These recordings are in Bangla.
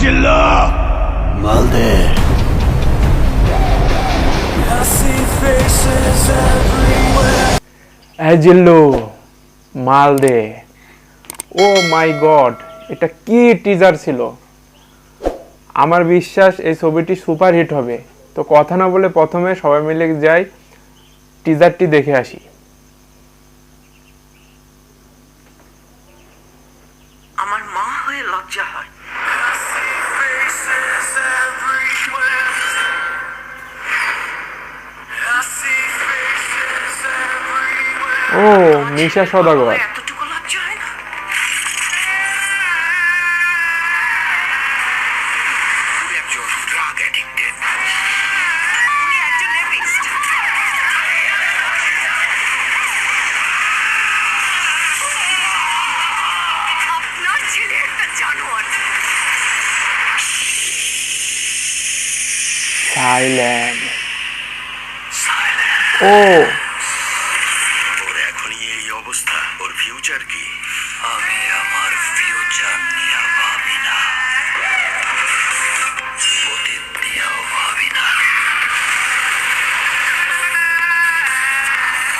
চিল্লা মালদে। জিল্লু মালদে। ও মাই গড, এটা কি টিজার ছিল! আমার বিশ্বাস এই ছবিটি সুপারহিট হবে। তো কথা না বলে প্রথমে সবাই মিলে যাই টিজারটি দেখে আসি। আমার মা হয়ে লজ্জা হয়। ও মিশা সওদাগর। এতটুকু লজ্জা হয় না? উনি একজন ড্রাগ অ্যাডিক্টেড। উনি একজন রেপিস্ট। আপনার ছেলে একটা জানোয়ার। সাইলেন্ট। ও ওর এখনই এই অবস্থা, ওর ফিউচার কি? আমি আমার ফিউচার নিয়ে ভাবি না, অতীত নিয়েও ভাবি না।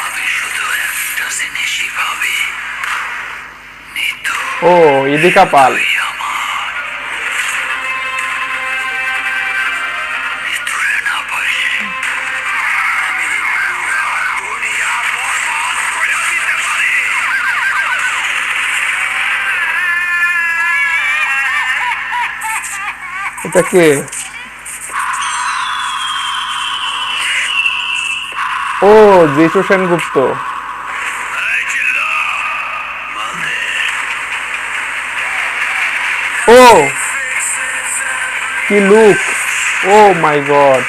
আমি শুধু একটা জিনিসই ভাবি, নিতু ও ইদিকা পাল। আমার। নিতুরে না পাইলে আমি দুনিয়া বরবাদ করে দিতে পারি। এটা কে? ও যিশু সেনগুপ্ত। এই চিল্লা মালদে। ও কি লুক! ও মাই গড।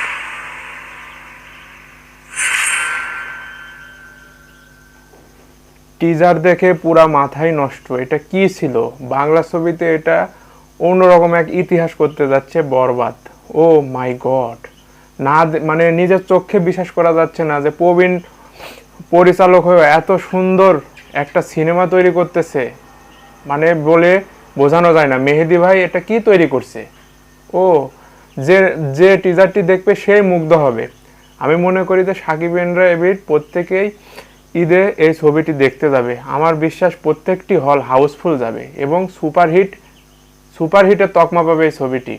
টিজার দেখে পুরা মাথায় নষ্ট। এটা কি ছিল? বাংলা ছবিতে এটা অন্যরকম এক ইতিহাস করতে যাচ্ছে বরবাদ। ও মাই গড, না মানে নিজের চোখে বিশ্বাস করা যাচ্ছে না যে প্রবীণ পরিচালক হয়ে এত সুন্দর একটা সিনেমা তৈরি করতেছে। মানে বলে বোঝানো যায় না। মেহেদী ভাই এটা কি তৈরি করছে! ও যে যে টিজারটি দেখবে সেই মুগ্ধ হবে। আমি মনে করি যে সাকিব-এনরা এবিট প্রত্যেকেই ঈদে এই ছবিটি দেখতে যাবে। আমার বিশ্বাস প্রত্যেকটি হল হাউসফুল যাবে এবং সুপারহিটের তকমা পাবে এই ছবিটি।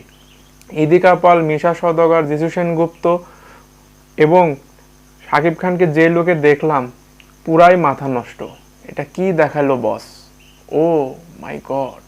ইদিকা পাল, মিশা সওদাগর, যিশু সেনগুপ্ত এবং শাকিব খানকে যে লোকে দেখলাম পুরাই মাথা নষ্ট। এটা কি দেখালো বস! ও মাই গড।